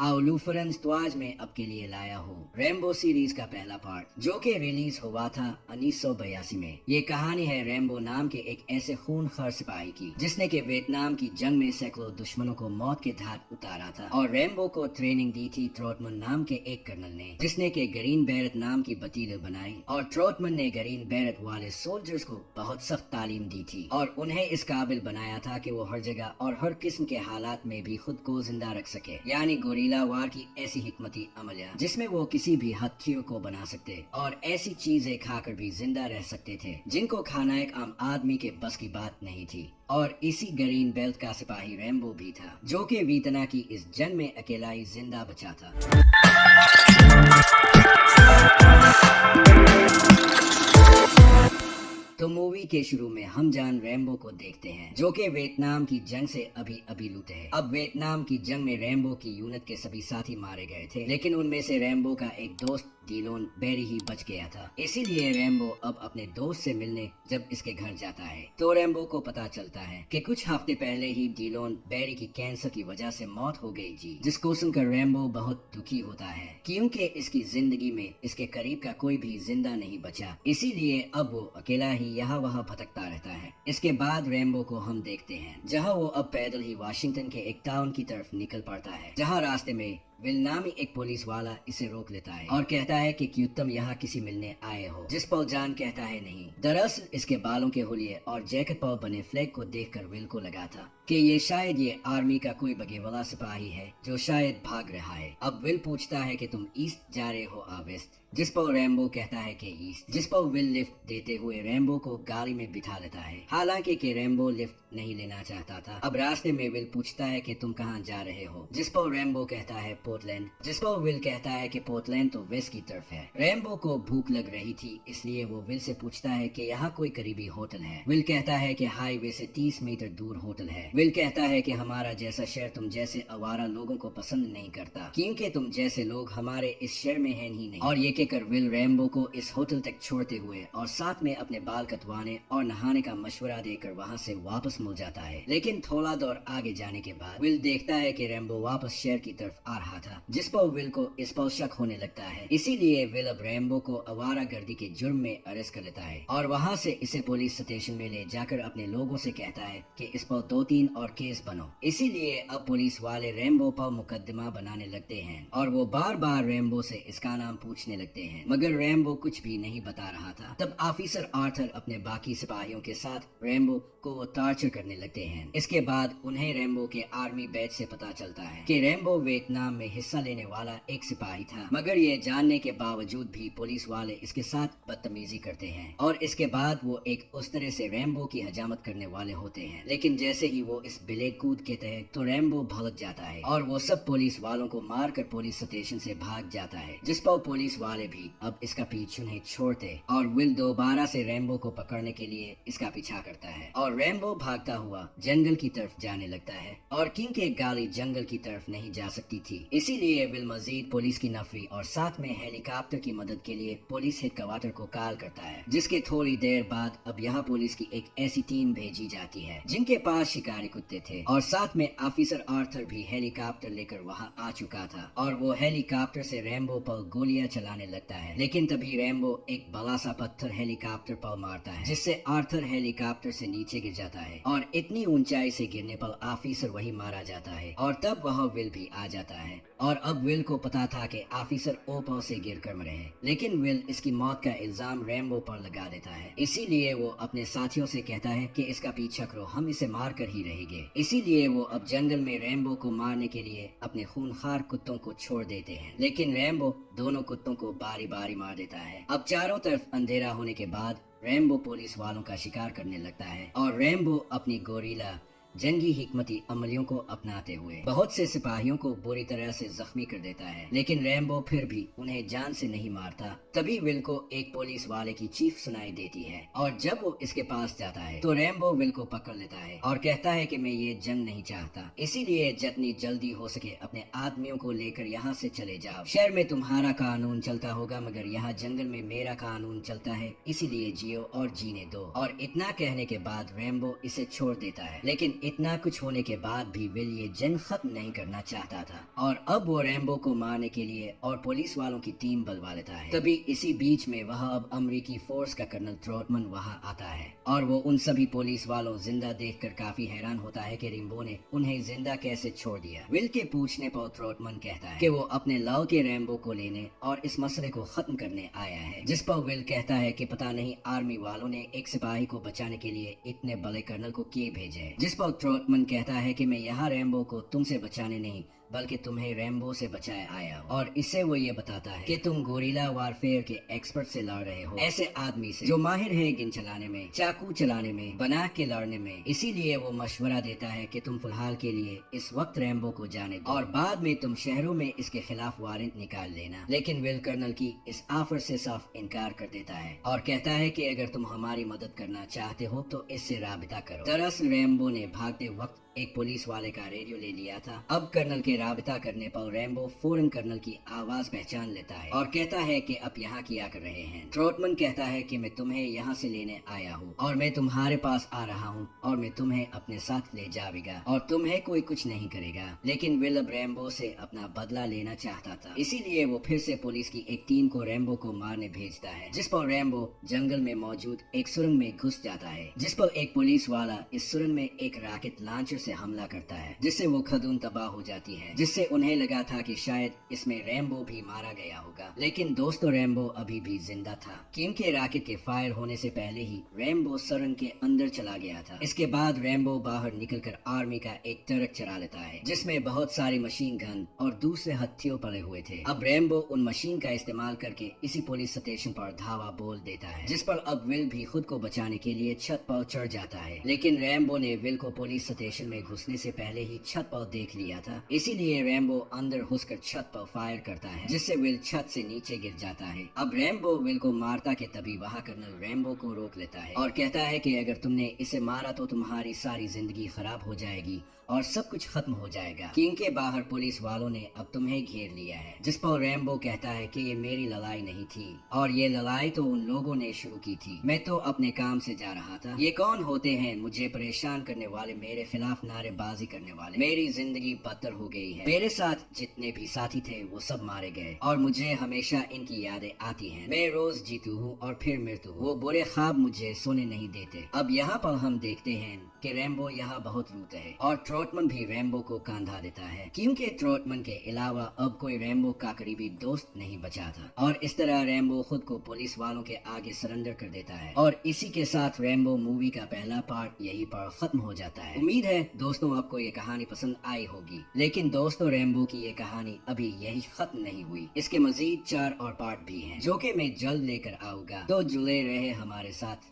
आउलू friends तो आज मैं आपके लिए लाया हूँ रेम्बो सीरीज का पहला पार्ट जो कि रिलीज हुआ था 1982 में। ये कहानी है रेम्बो नाम के एक ऐसे खूनखार सिपाही की जिसने के वियतनाम की जंग में सैकड़ों दुश्मनों को मौत के घाट उतारा था और रेम्बो को ट्रेनिंग दी थी ट्रोटमन नाम के एक कर्नल ने, जिसने के ग्रीन बैरट नाम की बतीले बनाई और ट्रोटमन ने ग्रीन बैरट वाले सोल्जर्स को बहुत सख्त तालीम दी थी और उन्हें इस काबिल बनाया था कि वो हर जगह और हर किस्म के हालात में भी खुद को जिंदा रख सके, यानी गोरिल्ला वार की ऐसी हिकमती अमलिया जिसमें वो किसी भी हथियार को बना सकते और ऐसी चीजें खाकर भी जिंदा रह सकते थे जिनको खाना एक आम आदमी के बस की बात नहीं थी। और इसी ग्रीन बेल्ट का सिपाही रेम्बो भी था जो कि वियतनाम की इस जंग में अकेला ही जिंदा बचा था। तो मूवी के शुरू में हम जान रेम्बो को देखते हैं जो कि वियतनाम की जंग से अभी लूटे हैं। अब वियतनाम की जंग में रेम्बो की यूनिट के सभी साथी मारे गए थे, लेकिन उनमें से रेम्बो का एक दोस्त डीलोन बेरी ही बच गया था। इसीलिए रेम्बो अब अपने दोस्त से मिलने जब इसके घर जाता है तो रेम्बो को पता चलता है कि कुछ हफ्ते पहले ही डीलोन बेरी की कैंसर की वजह से मौत हो गई जी, जिसको सुनकर रेम्बो बहुत दुखी होता है क्योंकि इसकी जिंदगी में इसके करीब का कोई भी जिंदा नहीं बचा। इसीलिए अब वो अकेला ही यहाँ वहाँ भटकता रहता है। इसके बाद रेम्बो को हम देखते हैं जहाँ वो अब पैदल ही वाशिंगटन के एक टाउन की तरफ निकल पड़ता है, जहाँ रास्ते में विल नामी एक पुलिस वाला इसे रोक लेता है और कहता है कि क्यों तुम यहाँ किसी मिलने आए हो, जिस पर जान कहता है नहीं। दरअसल इसके बालों के हुलिये और जैकेट पर बने फ्लैग को देखकर विल को लगा था कि ये शायद ये आर्मी का कोई बगेवाला सिपाही है जो शायद भाग रहा है। अब विल पूछता है कि तुम ईस्ट जा रहे हो या वेस्ट, जिस पर रेम्बो कहता है कि ईस्ट, जिस पर विल लिफ्ट देते हुए रेम्बो को गाड़ी में बिठा लेता है, हालांकि कि रेम्बो लिफ्ट नहीं लेना चाहता था। अब रास्ते में विल पूछता है कि तुम कहाँ जा रहे हो, जिस पर रेम्बो कहता है पोर्टलैंड, जिस पर विल कहता है कि पोर्टलैंड तो वेस्ट की तरफ है। रेम्बो को भूख लग रही थी इसलिए वो विल से पूछता है कि यहाँ कोई करीबी होटल है। विल कहता है कि हाईवे से 30 मीटर दूर होटल है। विल कहता है कि हमारा जैसा शहर तुम जैसे आवारा लोगों को पसंद नहीं करता क्योंकि तुम जैसे लोग हमारे इस शहर में हैं ही नहीं। और ये कहकर विल रेम्बो को इस होटल तक छोड़ते हुए और साथ में अपने बाल कटवाने और नहाने का मशवरा देकर वहाँ से वापस मुड़ जाता है। लेकिन थोड़ा दौर आगे जाने के बाद विल देखता है कि रेम्बो वापस शहर की तरफ आ रहा था, जिस पर विल को इस पर शक होने लगता है। इसीलिए विल अब रेम्बो को आवारा गर्दी के जुर्म में अरेस्ट कर लेता है और वहाँ से इसे पुलिस स्टेशन में ले जाकर अपने लोगों से कहता है कि इस पर 2-3 और केस बनो। इसीलिए अब पुलिस वाले रेम्बो पर मुकदमा बनाने लगते हैं और वो बार बार रेम्बो से इसका नाम पूछने लगते हैं, मगर रेम्बो कुछ भी नहीं बता रहा था। तब ऑफिसर आर्थर अपने बाकी सिपाहियों के साथ रेम्बो को टॉर्चर करने लगते हैं। इसके बाद उन्हें रेम्बो के आर्मी बैच से पता चलता है कि रेम्बो वियतनाम में हिस्सा लेने वाला एक सिपाही था, मगर ये जानने के बावजूद भी पुलिस वाले इसके साथ बदतमीजी करते हैं और इसके बाद वो एक उस तरह से रेम्बो की हजामत करने वाले होते हैं। लेकिन जैसे ही वो इस बिले कूद के तहत तो रेम्बो भड़क जाता है और वो सब पुलिस वालों को मार कर पुलिस स्टेशन से भाग जाता है, जिस पर पुलिस वाले भी अब इसका पीछा नहीं छोड़ते और विल दोबारा से रेम्बो को पकड़ने के लिए इसका पीछा करता है और रेम्बो भागता हुआ जंगल की तरफ जाने लगता है। और क्योंकि गाड़ी जंगल की तरफ नहीं जा सकती थी इसीलिए विल मजीद पुलिस की नफरी और साथ में हेलीकॉप्टर की मदद के लिए पुलिस हेडक्वार्टर को कॉल करता है, जिसके थोड़ी देर बाद अब यहाँ पुलिस की एक ऐसी टीम भेजी जाती है जिनके पास शिकारी कुत्ते थे और साथ में ऑफिसर आर्थर भी हेलीकॉप्टर लेकर वहाँ आ चुका था और वो हेलीकॉप्टर से रेम्बो पर गोलियां चलाने लगता है। लेकिन तभी रेम्बो एक बड़ा सा पत्थर हेलीकॉप्टर पर मारता है जिससे आर्थर हेलीकॉप्टर से नीचे गिर जाता है और इतनी ऊंचाई से गिरने पर ऑफिसर वही मारा जाता है और तब वह विल भी आ जाता है। और अब विल को पता था कि ऑफिसर ओपर से गिर कर मरे हैं, लेकिन विल इसकी मौत का इल्जाम रेम्बो पर लगा देता है। इसीलिए वो अपने साथियों से कहता है कि इसका पीछा करो, हम इसे मार कर ही रहेंगे। इसीलिए वो अब जंगल में रेम्बो को मारने के लिए अपने खूनखार कुत्तों को छोड़ देते हैं, लेकिन रेम्बो दोनों कुत्तों को बारी बारी मार देता है। अब चारों तरफ अंधेरा होने के बाद रेम्बो पुलिस वालों का शिकार करने लगता है और रेम्बो अपनी गोरिल्ला जंगी हिकमती अमलियों को अपनाते हुए बहुत से सिपाहियों को बुरी तरह से जख्मी कर देता है, लेकिन रेम्बो फिर भी उन्हें जान से नहीं मारता। तभी विल को एक पुलिस वाले की चीख सुनाई देती है और जब वो इसके पास जाता है तो रेम्बो विल को पकड़ लेता है और कहता है कि मैं ये जंग नहीं चाहता, इसीलिए जितनी जल्दी हो सके अपने आदमियों को लेकर यहाँ से चले जाओ। शहर में तुम्हारा कानून चलता होगा मगर यहाँ जंगल में मेरा कानून चलता है, इसीलिए जियो और जीने दो। और इतना कहने के बाद रेम्बो इसे छोड़ देता है, लेकिन इतना कुछ होने के बाद भी विल ये जंग खत्म नहीं करना चाहता था और अब वो रैम्बो को मारने के लिए और पुलिस वालों की टीम बुलवा लेता है। तभी इसी बीच में वह अब अमेरिकी फोर्स का कर्नल ट्रॉटमन वहां आता है और वो उन सभी पुलिस वालों जिंदा देखकर काफी हैरान होता है कि रैम्बो ने उन्हें जिंदा कैसे छोड़ दिया। विल के पूछने पर ट्रॉटमन कहता है कि वो अपने लव के रैम्बो को लेने और इस मसले को खत्म करने आया है, जिस पर विल कहता है कि पता नहीं आर्मी वालों ने एक सिपाही को बचाने के लिए इतने बड़े कर्नल को क्यों भेजे। जिस पर ट्रॉटमन कहता है कि मैं यहाँ रैम्बो को तुमसे बचाने नहीं बल्कि तुम्हें रैम्बो से बचाए आया हूँ। और इससे वो ये बताता है कि तुम गोरिल्ला वारफेयर के एक्सपर्ट से लड़ रहे हो, ऐसे आदमी से जो माहिर है गन चलाने में, चाकू चलाने में, बना के लड़ने में। इसीलिए वो मशवरा देता है कि तुम फिलहाल के लिए इस वक्त रैम्बो को जाने दो और बाद में तुम शहरों में इसके खिलाफ वारंट निकाल लेना। लेकिन विल कर्नल की इस ऑफर से साफ इनकार कर देता है और कहता है कि अगर तुम हमारी मदद करना चाहते हो तो इससे राबिता करो। दरअसल रैम्बो ने भागते वक्त एक पुलिस वाले का रेडियो ले लिया था। अब कर्नल के राबिता करने पर रैम्बो फौरन कर्नल की आवाज पहचान लेता है और कहता है कि अब यहाँ क्या कर रहे हैं। ट्रॉटमन कहता है कि मैं तुम्हें यहाँ से लेने आया हूँ और मैं तुम्हारे पास आ रहा हूँ और मैं तुम्हें अपने साथ ले जाऊंगा और तुम्हें कोई कुछ नहीं करेगा। लेकिन विल अब रैम्बो से अपना बदला लेना चाहता था, इसीलिए वो फिर से पुलिस की एक टीम को रैम्बो को मारने भेजता है, जिस पर रैम्बो जंगल में मौजूद एक सुरंग में घुस जाता है, जिस पर एक पुलिस वाला इस सुरंग में एक रॉकेट लॉन्चर से हमला करता है, जिससे वो खदून तबाह हो जाती है, जिससे उन्हें लगा था कि शायद इसमें रैम्बो भी मारा गया होगा। लेकिन दोस्तों रैम्बो अभी भी जिंदा था, क्योंकि रॉकेट के फायर होने से पहले ही रैम्बो सुरंग के अंदर चला गया था। इसके बाद रैम्बो बाहर निकलकर आर्मी का एक ट्रक चला लेता है, जिसमें बहुत सारी मशीन गन और दूसरे हथियार पड़े हुए थे। अब रैम्बो उन मशीन का इस्तेमाल करके इसी पुलिस स्टेशन पर धावा बोल देता है, जिस पर अब विल भी खुद को बचाने के लिए छत पर चढ़ जाता है। लेकिन रैम्बो ने विल को पुलिस स्टेशन में घुसने से पहले ही छत पर देख लिया था, इसीलिए रैम्बो अंदर घुसकर छत पर फायर करता है, जिससे विल छत से नीचे गिर जाता है। अब रैम्बो विल को मारता के तभी वहाँ कर्नल रैम्बो को रोक लेता है और कहता है कि अगर तुमने इसे मारा तो तुम्हारी सारी जिंदगी खराब हो जाएगी और सब कुछ खत्म हो जाएगा, क्योंकि बाहर पुलिस वालों ने अब तुम्हें घेर लिया है। जिस पर रैम्बो कहता है कि ये मेरी लड़ाई नहीं थी और ये लड़ाई तो उन लोगों ने शुरू की थी, मैं तो अपने काम से जा रहा था। ये कौन होते हैं मुझे परेशान करने वाले, मेरे खिलाफ नारेबाजी करने वाले? मेरी जिंदगी बदतर हो गई है, मेरे साथ जितने भी साथी थे वो सब मारे गए और मुझे हमेशा इनकी यादें आती हैं। मैं रोज जीतू हूँ और फिर मृत्यु। वो बुरे ख्वाब मुझे सोने नहीं देते। अब यहाँ पर हम देखते हैं कि रैम्बो यहाँ बहुत रोता है और ट्रॉटमन भी रैम्बो को कांधा देता है, क्योंकि ट्रॉटमन के अलावा अब कोई रैम्बो का करीबी दोस्त नहीं बचा था। और इस तरह रैम्बो खुद को पुलिस वालों के आगे सरेंडर कर देता है और इसी के साथ रैम्बो मूवी का पहला पार्ट यही पर खत्म हो जाता है। उम्मीद है दोस्तों आपको ये कहानी पसंद आई होगी, लेकिन दोस्तों रैम्बो की ये कहानी अभी यही खत्म नहीं हुई। इसके मजीद 4 और पार्ट भी हैं, जो कि मैं जल्द लेकर आऊंगा, तो जुड़े रहे हमारे साथ।